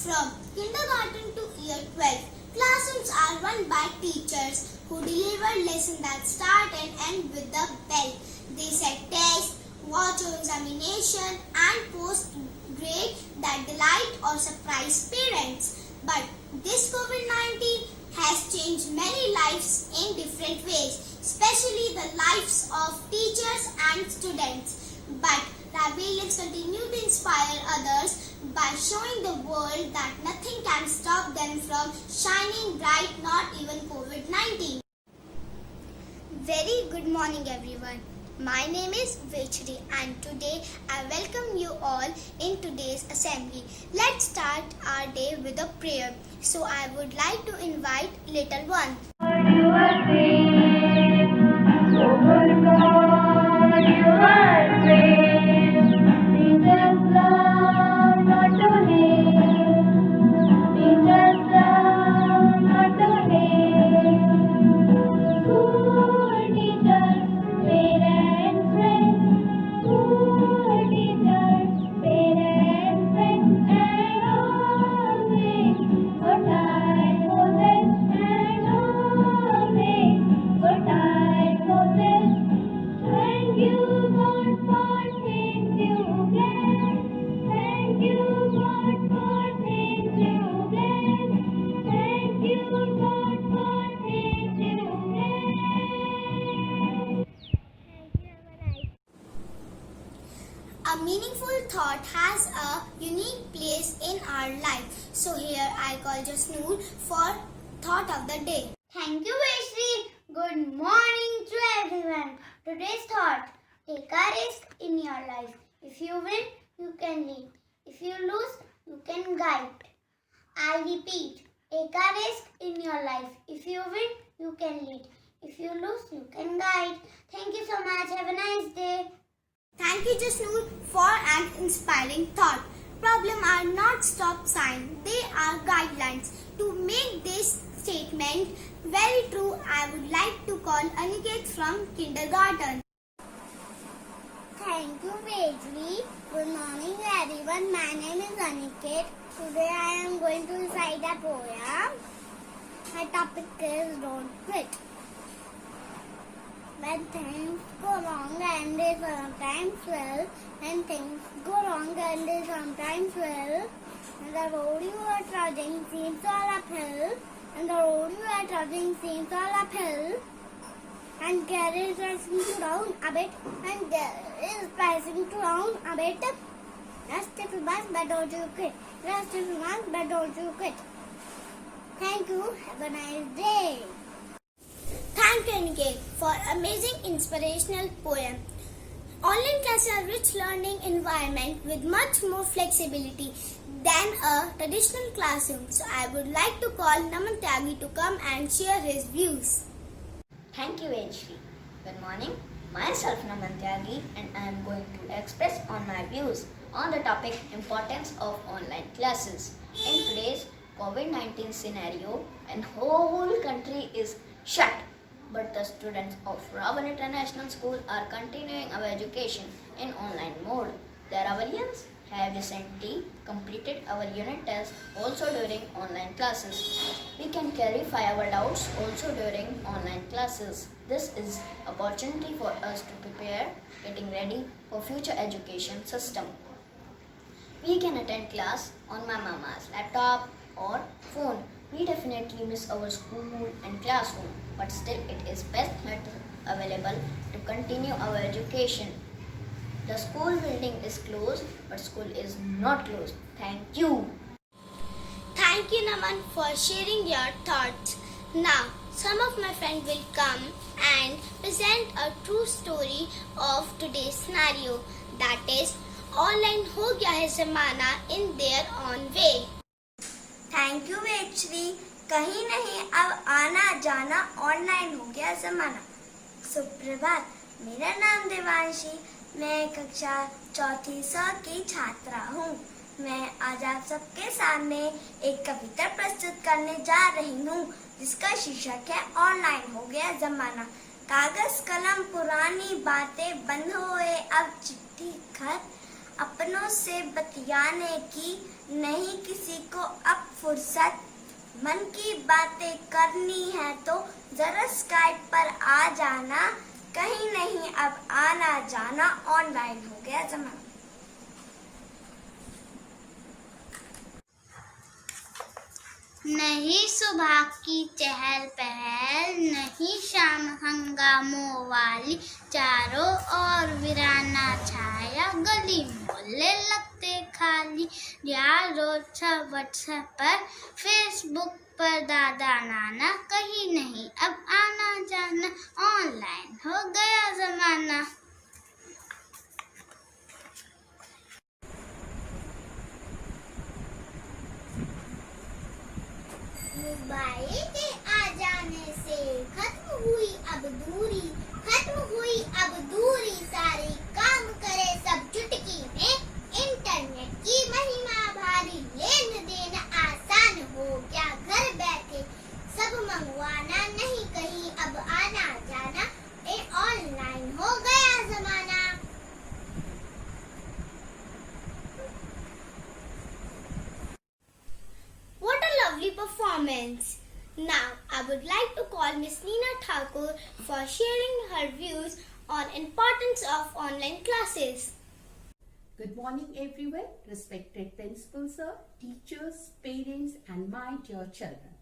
From kindergarten to year 12, classrooms are run by teachers who deliver lessons that start and end with the bell. They set tests, watch over examination, and post grades that delight or surprise parents. But this COVID-19 has changed many lives in different ways, especially the lives of teachers and students. But Ravelians continue to inspire others by showing the world that nothing can stop them from shining bright, not even COVID-19. Very good morning, everyone. My name is Vechri and today I welcome you all in today's assembly. Let's start our day with a prayer. So I would like to invite little one. You are great, oh God, you are great. We just love not to hate. We just love not to hate. School teachers, parents, friends. School teachers, parents, friends, and always good time Moses, and always good time Moses. Thank you God for things you bless. Thank you God for things you bless. Thank you God for things you bless. A meaningful thought has a unique place in our life. So here I call Jasnoor for thought of the day. Thank you, Vaishri. Good morning to everyone. Today's thought: take a risk in your life. If you win, you can lead. If you lose, you can guide. I repeat: take a risk in your life. If you win, you can lead. If you lose, you can guide. Thank you so much. Have a nice day. Thank you, Jasnoor, for an inspiring thought. Problems are not stop signs, they are guidelines. To make this statement very true, I would like to call Aniket from kindergarten. Thank you, Vaishri. Good morning, everyone. My name is Aniket. Today I am going to recite a poem. My topic is Don't Quit. When things go wrong and they sometimes will, when things go wrong and they sometimes will, and the road you are trudging seems all uphill, and the road you are trudging seems all uphill, and gear is pressing you down a bit, and gear is pressing you down a bit. Rest if you must, but don't you quit. Rest if you must, but don't you quit. Thank you. Have a nice day. Thank you, Aniket, for amazing inspirational poem. Online classes are a rich learning environment with much more flexibility than a traditional classroom. So I would like to call Naman Tyagi to come and share his views. Thank you, Vaishri. Good morning. Myself Naman Tyagi and I am going to express on my views on the topic importance of online classes. In today's COVID-19 scenario, and whole country is shut, but the students of Ravan International School are continuing our education in online mode. The Ravalians have recently completed our unit test also during online classes. We can clarify our doubts also during online classes. This is opportunity for us to prepare, getting ready for future education system. We can attend class on my mama's laptop or phone. We definitely miss our school and classroom, but still it is best method available to continue our education. The school building is closed, but school is not closed. Thank you. Thank you, Naman, for sharing your thoughts. Now, some of my friends will come and present a true story of today's scenario, that is, online हो गया है ज़माना in their own way. Thank you very. कहीं नहीं अब आना जाना online हो गया जमाना. सुप्रभात. मेरा नाम देवांशी. मैं कक्षा चौथी स की छात्रा हूँ. मैं आज आप सबके सामने एक कविता प्रस्तुत करने जा रही हूँ जिसका शीर्षक है ऑनलाइन हो गया जमाना. कागज कलम पुरानी बातें बंद हुए अब चिट्ठी खत अपनों से बतियाने की नहीं किसी को अब फुर्सत। मन की बातें करनी है तो जरा स्काइप पर आ जाना। कहीं नहीं अब आना जाना, ऑनलाइन हो गया जमाना। नहीं सुबह की चहल पहल, नहीं शाम हंगामों वाली, चारों ओर वीराना छाया, गली मोहल्ले लगते खाली। यार रोज व्हाट्सएप पर, फेसबुक पर दादा नाना, कहीं नहीं अब आना जाना, ऑनलाइन हो गया जमाना। मोबाइल के आ जाने से खत्म हुई अब दूरी, खत्म हुई अब दूरी, सारे काम करे सब चुटकी में। इंटरनेट की महिमा भारी, लेन देन आसान हो गया घर बैठे, सब मंगवाना नहीं कहीं अब आना जाना, ये ऑनलाइन हो गया जमाना। What a lovely performance! Now, I would like to call Miss Neena Thakur for sharing her views on importance of online classes. Good morning everyone, respected principal sir, teachers, parents and my dear children.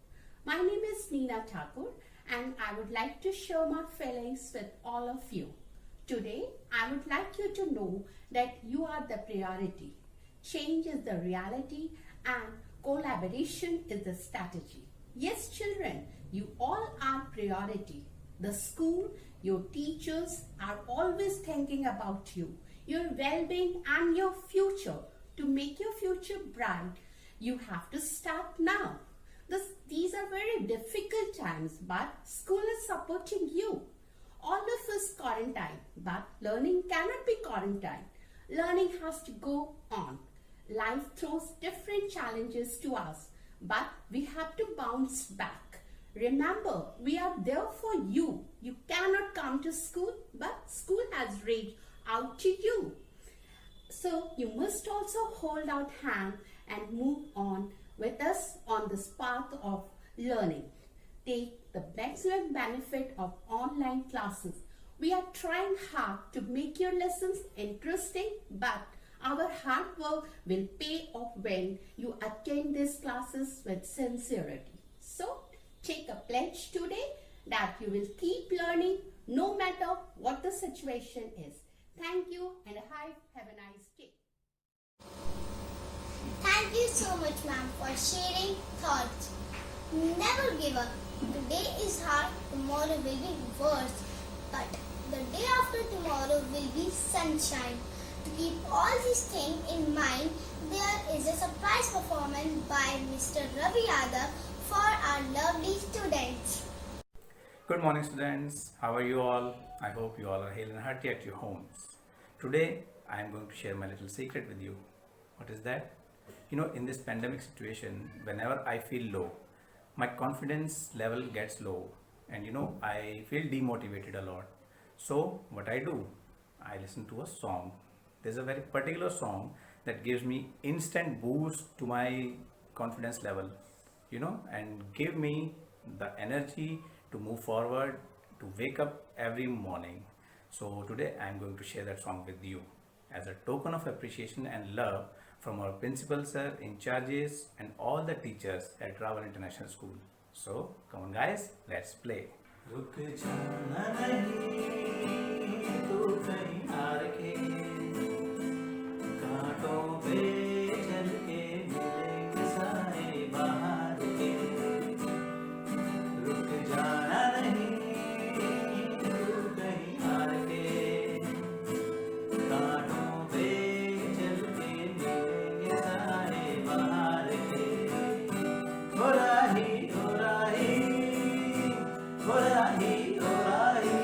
My name is Neena Thakur and I would like to share my feelings with all of you. Today, I would like you to know that you are the priority. Change is the reality and collaboration is the strategy. Yes, children, you all are priority. The school, your teachers are always thinking about you, your well-being and your future. To make your future bright, you have to start now. These are very difficult times, but school is supporting you. All of us quarantine, but learning cannot be quarantined. Learning has to go on. Life throws different challenges to us, but we have to bounce back. Remember, we are there for you. You cannot come to school, but school has reached out to you. So you must also hold out hand and move on with us on this path of learning. Take the maximum benefit of online classes. We are trying hard to make your lessons interesting, but our hard work will pay off when you attend these classes with sincerity. So, take a pledge today that you will keep learning no matter what the situation is. Thank you and have a nice day. Thank you so much, ma'am, for sharing thoughts. Never give up. Today is hard, tomorrow will be worse, but the day after tomorrow will be sunshine. To keep all these things in mind, there is a surprise performance by Mr. Ravi Yadav for our lovely students. Good morning students, how are you all? I hope you all are hale and hearty at your homes. Today I am going to share my little secret with you. What is that? You know, in this pandemic situation, whenever I feel low, my confidence level gets low and I feel demotivated a lot. So what I do, I listen to a song. There's a very particular song that gives me instant boost to my confidence level, and give me the energy to move forward, to wake up every morning. So today I'm going to share that song with you as a token of appreciation and love from our principal sir, in charges and all the teachers at Raval International School. So come on guys, let's play. रुक जाना नहीं तू कहीं हार के, कांटों पे चल के मिलेंगे सारे बाहर के। रुक जाना नहीं तू कहीं हार के, कांटों पे चल के मिलेंगे सारे बाहर के। हो राही हो राही, हो राही हो राही,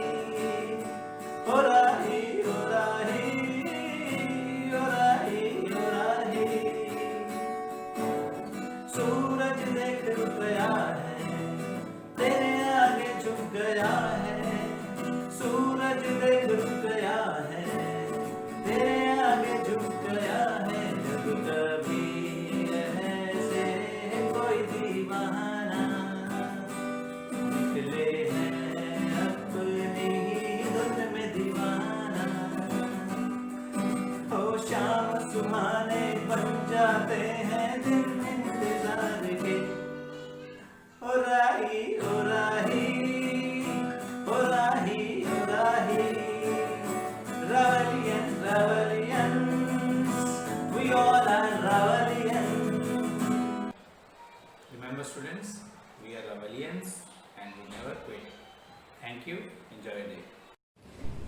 Thank you. Enjoy your day.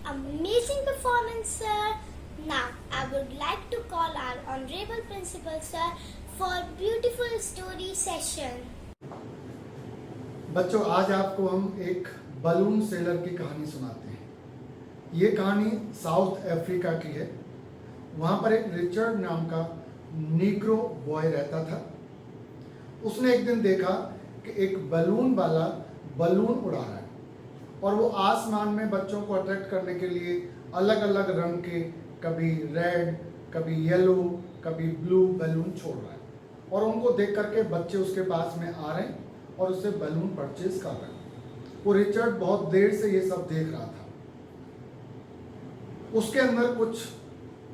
Amazing performance, sir. Now, I would like to call our Honorable Principal, sir, for beautiful story session. बच्चों, आज आपको हम एक बलून सेलर की कहानी सुनाते हैं। ये कहानी साउथ अफ्रीका की है। वहाँ पर एक रिचर्ड नाम का नीग्रो बॉय रहता था। उसने एक दिन देखा कि एक बलून वाला बलून उड़ा रहा है और वो आसमान में बच्चों को अट्रैक्ट करने के लिए अलग अलग रंग के, कभी रेड, कभी येलो, कभी ब्लू बलून छोड़ रहा है और उनको देख करके बच्चे उसके पास में आ रहे हैं और उससे बलून परचेज कर रहे हैं। वो रिचर्ड बहुत देर से ये सब देख रहा था। उसके अंदर कुछ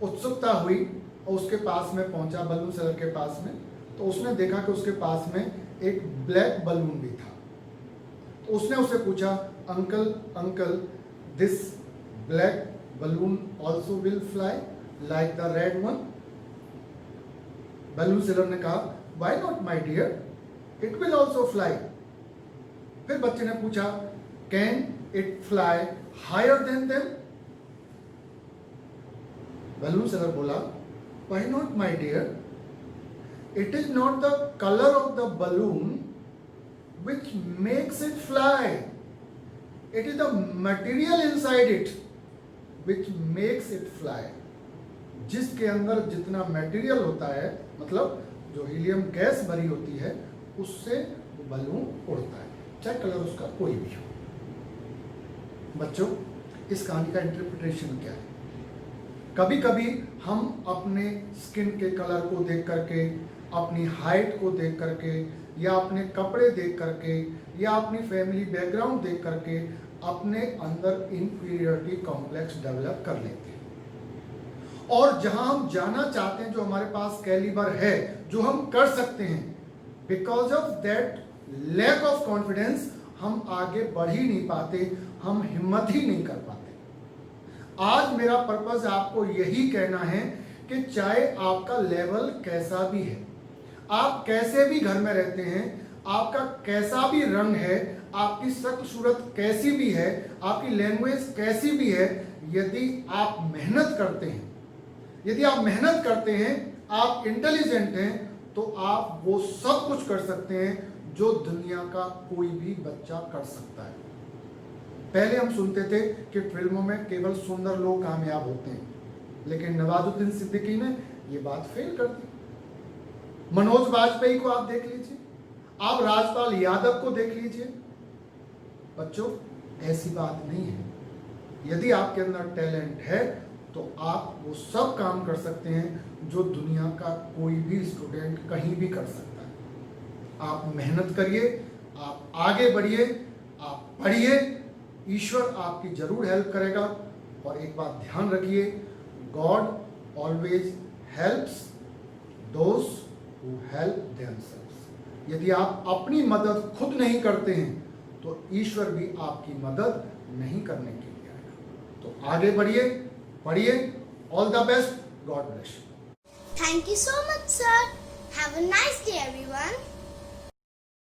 उत्सुकता हुई और उसके पास में पहुंचा, बलून सेलर के पास में। तो उसने देखा कि उसके पास में एक ब्लैक बलून भी था। तो उसने उससे पूछा, uncle, this black balloon also will fly like the red one? Balloon seller ने कहा, why not my dear, it will also fly. फिर बच्चे ने पूछा, can it fly higher than them? Balloon seller बोला, why not my dear, it is not the colour of the balloon which makes it fly. It is the material inside it which makes it fly. जिसके अंदर जितना material होता है, मतलब जो helium gas भरी होती है, उससे वो बलून उड़ता है, चाहे कलर उसका कोई भी हो। बच्चों, इस कहानी का इंटरप्रिटेशन क्या है? कभी कभी हम अपने स्किन के कलर को देख करके, अपनी हाइट को देख करके, या अपने कपड़े देख करके, या अपनी फैमिली बैकग्राउंड देख करके अपने अंदर इंफीरियरिटी कॉम्प्लेक्स डेवलप कर लेते हैं। और जहां हम जाना चाहते हैं, जो हमारे पास कैलिबर है, जो हम कर सकते हैं, because of that lack of confidence हम आगे बढ़ ही नहीं पाते, हम हिम्मत ही नहीं कर पाते। आज मेरा पर्पस आपको यही कहना है कि चाहे आपका लेवल कैसा भी है, आप कैसे भी घर में रहते हैं, आपका कैसा भी रंग है, आपकी शक्ल सूरत कैसी भी है, आपकी लैंग्वेज कैसी भी है, यदि आप मेहनत करते हैं, आप इंटेलिजेंट हैं, तो आप वो सब कुछ कर सकते हैं जो दुनिया का कोई भी बच्चा कर सकता है। पहले हम सुनते थे कि फिल्मों में केवल सुंदर लोग कामयाब होते हैं, लेकिन नवाजुद्दीन सिद्दीकी ने ये बात फेल कर दी। मनोज वाजपेयी को आप देख लीजिए, आप राजपाल यादव को देख लीजिए। बच्चों, ऐसी बात नहीं है। यदि आपके अंदर टैलेंट है तो आप वो सब काम कर सकते हैं जो दुनिया का कोई भी स्टूडेंट कहीं भी कर सकता है। आप मेहनत करिए, आप आगे बढ़िए, आप पढ़िए, ईश्वर आपकी जरूर हेल्प करेगा। और एक बात ध्यान रखिए, God always helps those who help themselves. यदि आप अपनी मदद खुद नहीं करते हैं तो ईश्वर भी आपकी मदद नहीं करने के लिए आएगा। तो आगे बढ़िए, पढ़िए। All the best, God bless you. Thank you so much, sir. Have a nice day, everyone.